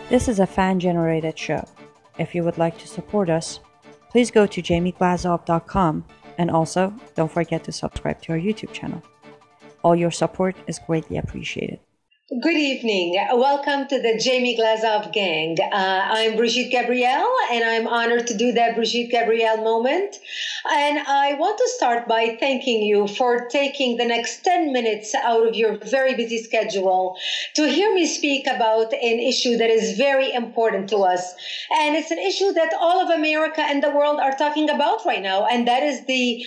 This is a fan-generated show. If you would like to support us, please go to jamieglazov.com, and also don't forget to subscribe to our YouTube channel. All your support is greatly appreciated. Good evening. Welcome to the Jamie Glazov gang. I'm Brigitte Gabriel, and I'm honored to do that Brigitte Gabriel moment. And I want to start by thanking you for taking the next 10 minutes out of your very busy schedule to hear me speak about an issue that is very important to us. And it's an issue that all of America and the world are talking about right now, and that is the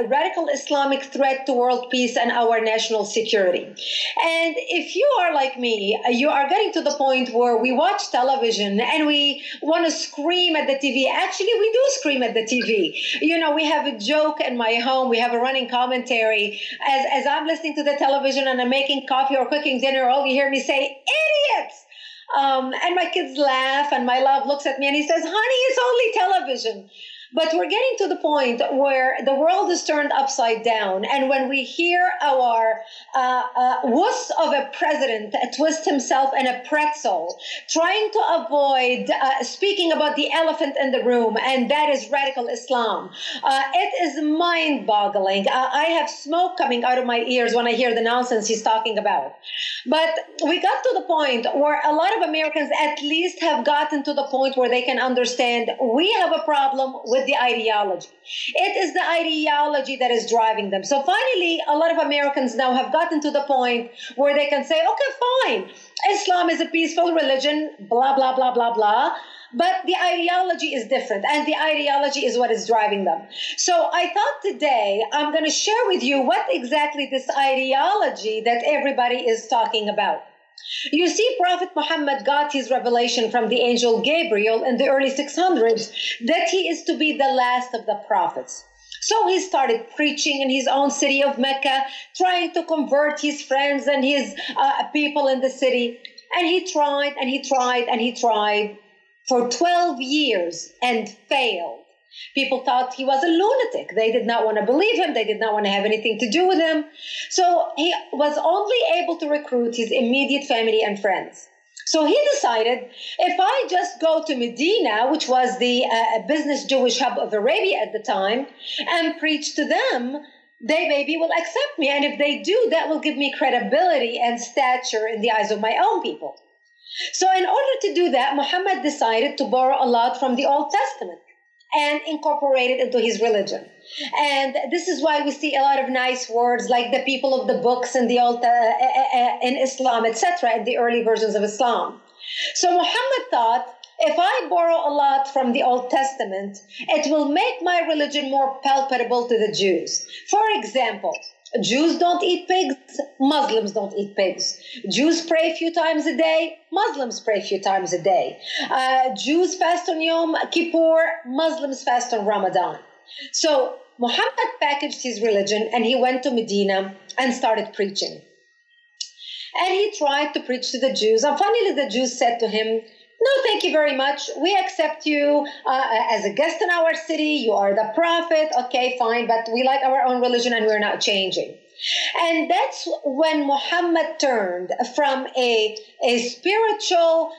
radical Islamic threat to world peace and our national security. And if you are like me, you are getting to the point where we watch television and we want to scream at the TV. Actually, we do scream at the TV. You know, we have a joke in my home. We have a running commentary. As I'm listening to the television and I'm making coffee or cooking dinner, all you hear me say, idiots! And my kids laugh, and my love looks at me and he says, honey, it's only television. But we're getting to the point where the world is turned upside down. And when we hear our wuss of a president twist himself in a pretzel, trying to avoid speaking about the elephant in the room, and that is radical Islam, it is mind-boggling. I have smoke coming out of my ears when I hear the nonsense he's talking about. But we got to the point where a lot of Americans at least have gotten to the point where they can understand we have a problem with the ideology. It is the ideology that is driving them. So finally, a lot of Americans now have gotten to the point where they can say, okay, fine, Islam is a peaceful religion, blah, blah, blah, blah, blah. But the ideology is different, and the ideology is what is driving them. So I thought today I'm going to share with you what exactly this ideology that everybody is talking about. You see, Prophet Muhammad got his revelation from the angel Gabriel in the early 600s that he is to be the last of the prophets. So he started preaching in his own city of Mecca, trying to convert his friends and his people in the city. And he tried and he tried and he tried for 12 years and failed. People thought he was a lunatic. They did not want to believe him. They did not want to have anything to do with him. So he was only able to recruit his immediate family and friends. So he decided, if I just go to Medina, which was the business Jewish hub of Arabia at the time, and preach to them, they maybe will accept me. And if they do, that will give me credibility and stature in the eyes of my own people. So in order to do that, Muhammad decided to borrow a lot from the Old Testament and incorporate it into his religion. And this is why we see a lot of nice words like the people of the books in the old in Islam, etc., in the early versions of Islam. So Muhammad thought, if I borrow a lot from the Old Testament, it will make my religion more palpable to the Jews. For example, Jews don't eat pigs, Muslims don't eat pigs. Jews pray a few times a day, Muslims pray a few times a day. Jews fast on Yom Kippur, Muslims fast on Ramadan. So Muhammad packaged his religion and he went to Medina and started preaching. And he tried to preach to the Jews. And finally the Jews said to him, no, thank you very much. We accept you as a guest in our city. You are the prophet. Okay, fine. But we like our own religion and we're not changing. And that's when Muhammad turned from a spiritual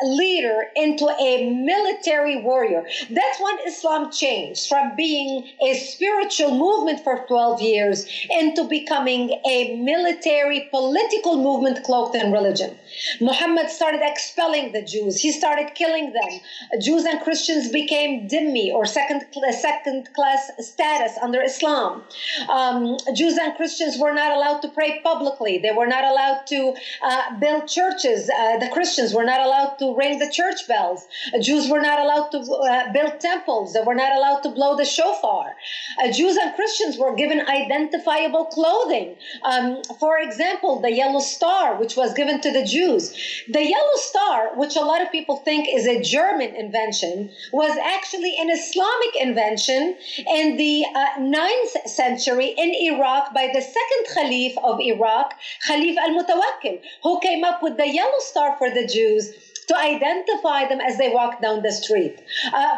leader into a military warrior. That's when Islam changed from being a spiritual movement for 12 years into becoming a military political movement cloaked in religion. Muhammad started expelling the Jews. He started killing them. Jews and Christians became dhimmi, or second-class status under Islam. Jews and Christians were not allowed to pray publicly. They were not allowed to build churches. The Christians were not allowed to ring the church bells. Jews were not allowed to build temples. They were not allowed to blow the shofar. Jews and Christians were given identifiable clothing. For example, the yellow star, which was given to the Jews. The yellow star, which a lot of people think is a German invention, was actually an Islamic invention in the 9th century in Iraq by the second Caliph of Iraq, Khalif al-Mutawakkil, who came up with the yellow star for the Jews to identify them as they walk down the street.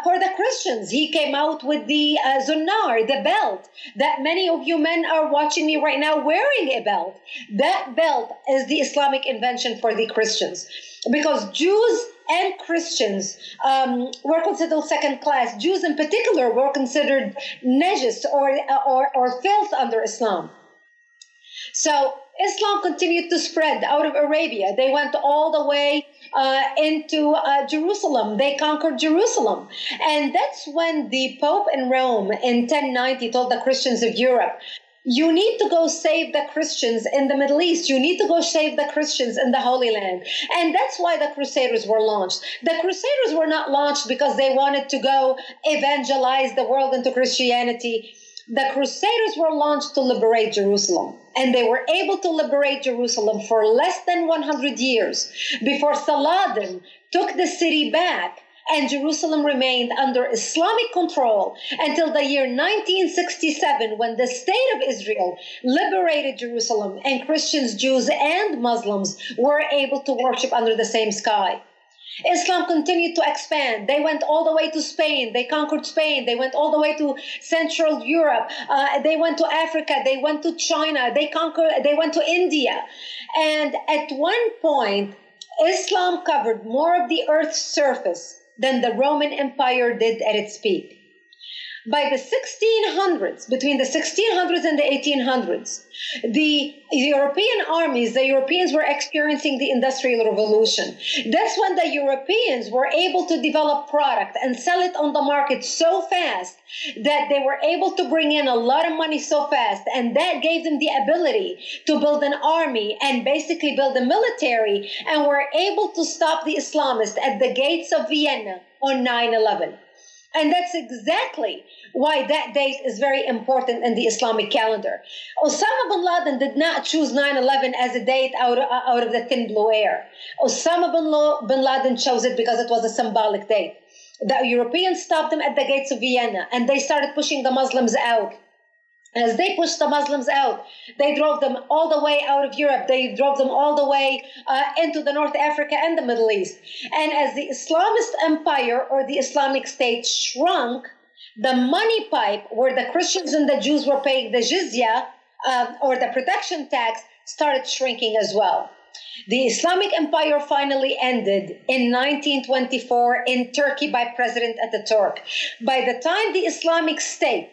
For the Christians, he came out with the zunar, the belt, that many of you men are watching me right now wearing a belt. That belt is the Islamic invention for the Christians, because Jews and Christians were considered second class. Jews in particular were considered najis or filth under Islam. So Islam continued to spread out of Arabia. They went all the way into Jerusalem. They conquered Jerusalem. And that's when the Pope in Rome in 1090 told the Christians of Europe, you need to go save the Christians in the Middle East. You need to go save the Christians in the Holy Land. And that's why the Crusaders were launched. The Crusaders were not launched because they wanted to go evangelize the world into Christianity. The Crusaders were launched to liberate Jerusalem. And they were able to liberate Jerusalem for less than 100 years before Saladin took the city back. And Jerusalem remained under Islamic control until the year 1967, when the State of Israel liberated Jerusalem and Christians, Jews, and Muslims were able to worship under the same sky. Islam continued to expand. They went all the way to Spain. They conquered Spain. They went all the way to Central Europe. They went to Africa. They went to China. They went to India. And at one point, Islam covered more of the earth's surface than the Roman Empire did at its peak. By the 1600s, between the 1600s and the 1800s, the European armies, the Europeans were experiencing the Industrial Revolution. That's when the Europeans were able to develop product and sell it on the market so fast that they were able to bring in a lot of money so fast. And that gave them the ability to build an army and basically build a military, and were able to stop the Islamists at the gates of Vienna on 9/11. And that's exactly why that date is very important in the Islamic calendar. Osama bin Laden did not choose 9/11 as a date out of the thin blue air. Osama bin Laden chose it because it was a symbolic date. The Europeans stopped them at the gates of Vienna, and they started pushing the Muslims out. As they pushed the Muslims out, they drove them all the way out of Europe. They drove them all the way into the North Africa and the Middle East. And as the Islamist empire or the Islamic State shrunk, the money pipe where the Christians and the Jews were paying the jizya or the protection tax started shrinking as well. The Islamic Empire finally ended in 1924 in Turkey by President Ataturk. By the time the Islamic State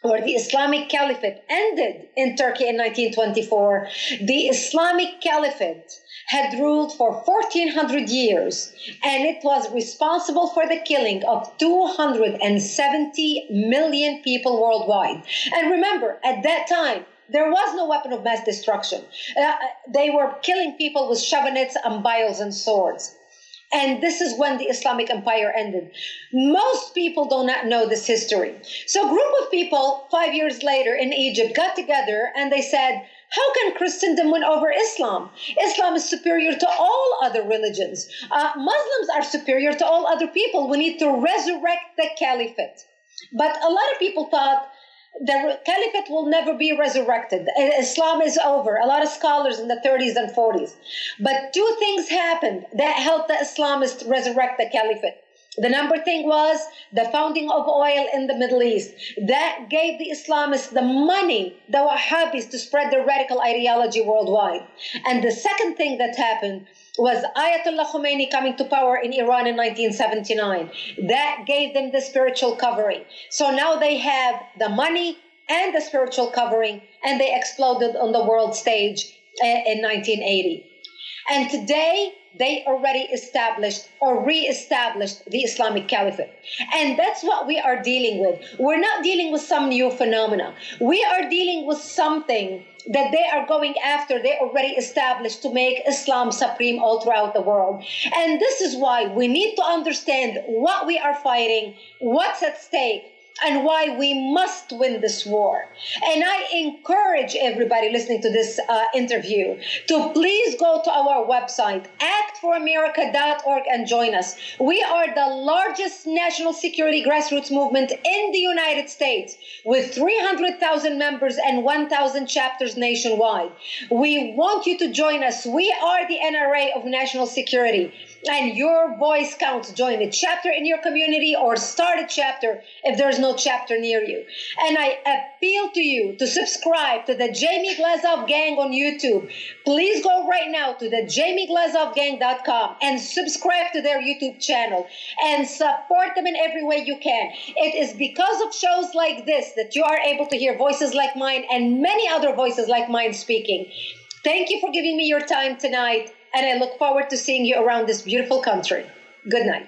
or the Islamic Caliphate ended in Turkey in 1924, the Islamic Caliphate had ruled for 1400 years, and it was responsible for the killing of 270 million people worldwide. And remember, at that time, there was no weapon of mass destruction. They were killing people with shovenittes and biles and swords. And this is when the Islamic Empire ended. Most people do not know this history. So a group of people 5 years later in Egypt got together and they said, how can Christendom win over Islam? Islam is superior to all other religions. Muslims are superior to all other people. We need to resurrect the caliphate. But a lot of people thought the caliphate will never be resurrected. Islam is over. A lot of scholars in the 30s and 40s. But two things happened that helped the Islamists resurrect the caliphate. The number thing was the founding of oil in the Middle East. That gave the Islamists the money, the Wahhabis, to spread their radical ideology worldwide. And the second thing that happened was Ayatollah Khomeini coming to power in Iran in 1979. That gave them the spiritual covering. So now they have the money and the spiritual covering, and they exploded on the world stage in 1980. And today, they already established or re-established the Islamic Caliphate. And that's what we are dealing with. We're not dealing with some new phenomena. We are dealing with something that they are going after. They already established to make Islam supreme all throughout the world. And this is why we need to understand what we are fighting, what's at stake, and why we must win this war. And I encourage everybody listening to this interview to please go to our website, actforamerica.org, and join us. We are the largest national security grassroots movement in the United States with 300,000 members and 1,000 chapters nationwide. We want you to join us. We are the NRA of national security. And your voice counts. Join a chapter in your community or start a chapter if there's no chapter near you. And I appeal to you to subscribe to the Jamie Glazov Gang on YouTube. Please go right now to the JamieGlazovGang.com and subscribe to their YouTube channel and support them in every way you can. It is because of shows like this that you are able to hear voices like mine and many other voices like mine speaking. Thank you for giving me your time tonight. And I look forward to seeing you around this beautiful country. Good night.